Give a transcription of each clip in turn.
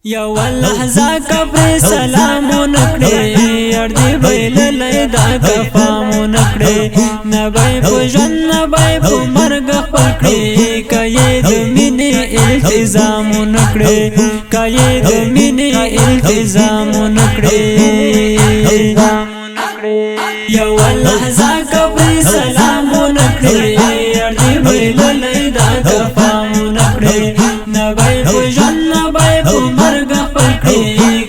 یا لحظه کبر سلامون کړي اردی بیل لیدا کفامون کړي نبای پوجن نبای په مرګ خپل کړي کای د مینې التزامون کړي کای د مینې التزامون کړي یا لحظه کبر سلامون کړي اردی بیل لیدا کفامون کړي نبای پوجن نبای په مرګ خپل کړي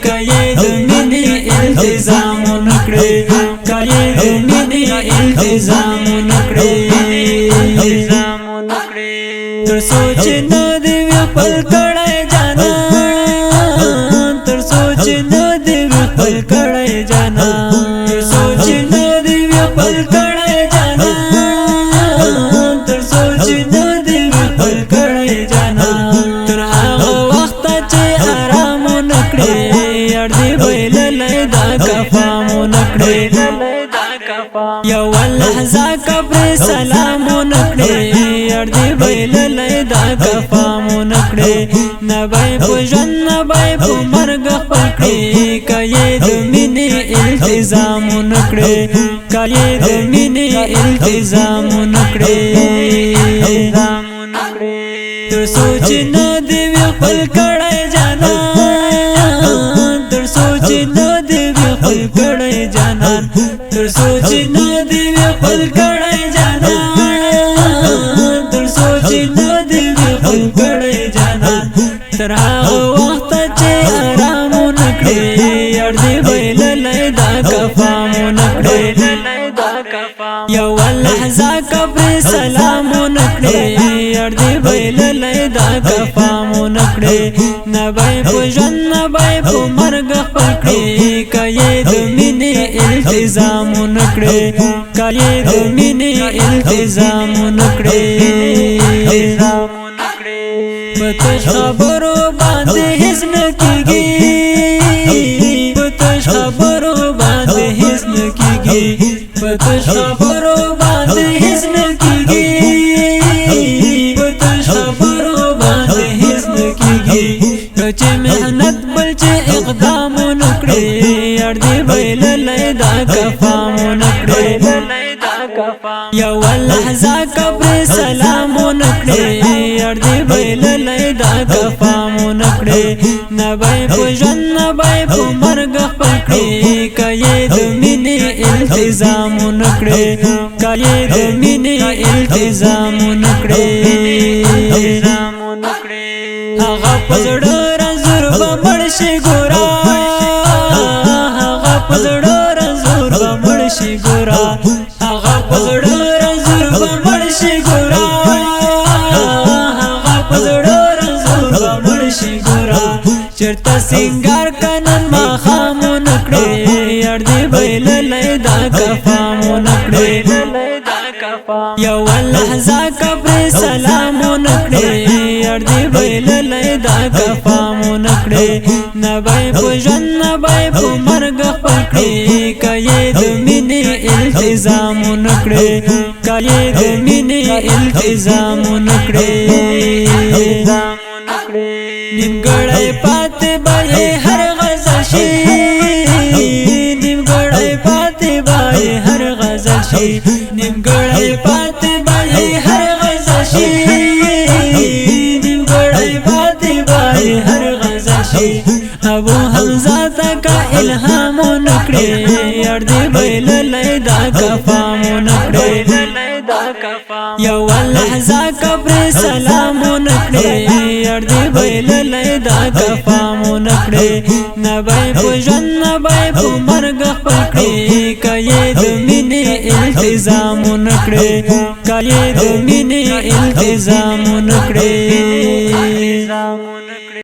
کای د مینې التزامون کړي کای د مینې التزامون کړي تر سوچ نه دی خپل کړه جانا تر سوچ نه دی خپل کړه جانا تر سوچ نه دی خپل کړه جانا تر سوچ نه دی خپل کړه جانا تر هغه وخت چې آرام نکړي اردی بیل لیدا کفامون کړي یا لحظه کبر سلامون کړي اردی بیل لیدا کفامون کړي نبای پوجن نبای په مرګ خپل کړي کای د مینې التزامون کړي کای د مینې التزامون کړي تر سوچ نه دی خپل کړه جانا تر سوچ نه دی خپل کړه جانا تر سوچ نه دی خپل کړه جانا تر سوچ نه دی خپل کړه جانا تر هغه وخت چې آرام نکړي اردی بیل لیدا کفامون کړي یا لحظه کبر سلامون کړي اردی بیل لیدا کفامون کړي نبای پوجن نبای په مرګ خپل کړي کای د مینې التزامون کړي کای د مینې التزامون کړي پتش خبرو باندې هیڅ نه کیږي پتش خبرو باندې هیڅ نه کیږي پتش خبرو باندې هیڅ نه کیږي پتش خبرو باندې هیڅ نه کیږي چې مهنت بل چې اقدام نکړي اردی بیل لیدا کفامون کړي یا لحظه کبر سلامون کړي اردی بیل لیدا کفامون کړي نبای پوجن نبای په مرګ خپل کړي کای د مینې التزامون کړي کای د مینې التزامون کړي هغه پزړه رزور بمړ شي ګورا هغه پزړه رزور بمړ شي ګورا هغه پزړه رزور بمړ شي ګورا هغه پزړه رزور بمړ شي ګورا چرته سنگار کنن ما خامون کړي اردی بیل لیدا کفامون کړي یا لحظه کبر سلامون کړي اردی بیل لیدا کفامون کړي نبای پوجن نبای په مرګ خپل کړي کای د مینې التزامون کړي کای د مینې التزامون کړي نیمګړی پاتې به هر غزل شي نیمګړی پاتې به هر غزل شي نیمګړی پاتې به هر غزل شي نیمګړی پاتې به هر غزل شي ابو حمزه تکا الهام نکړي اردی بیل لیدا کفامون کړي یا لحظه کبر سلامون کړي اردی بیل لیدا کفامون کړي نبای پوجن نبای په مرګ خپل کړي کای د مینې التزامون کړي کای د مینې التزامون کړي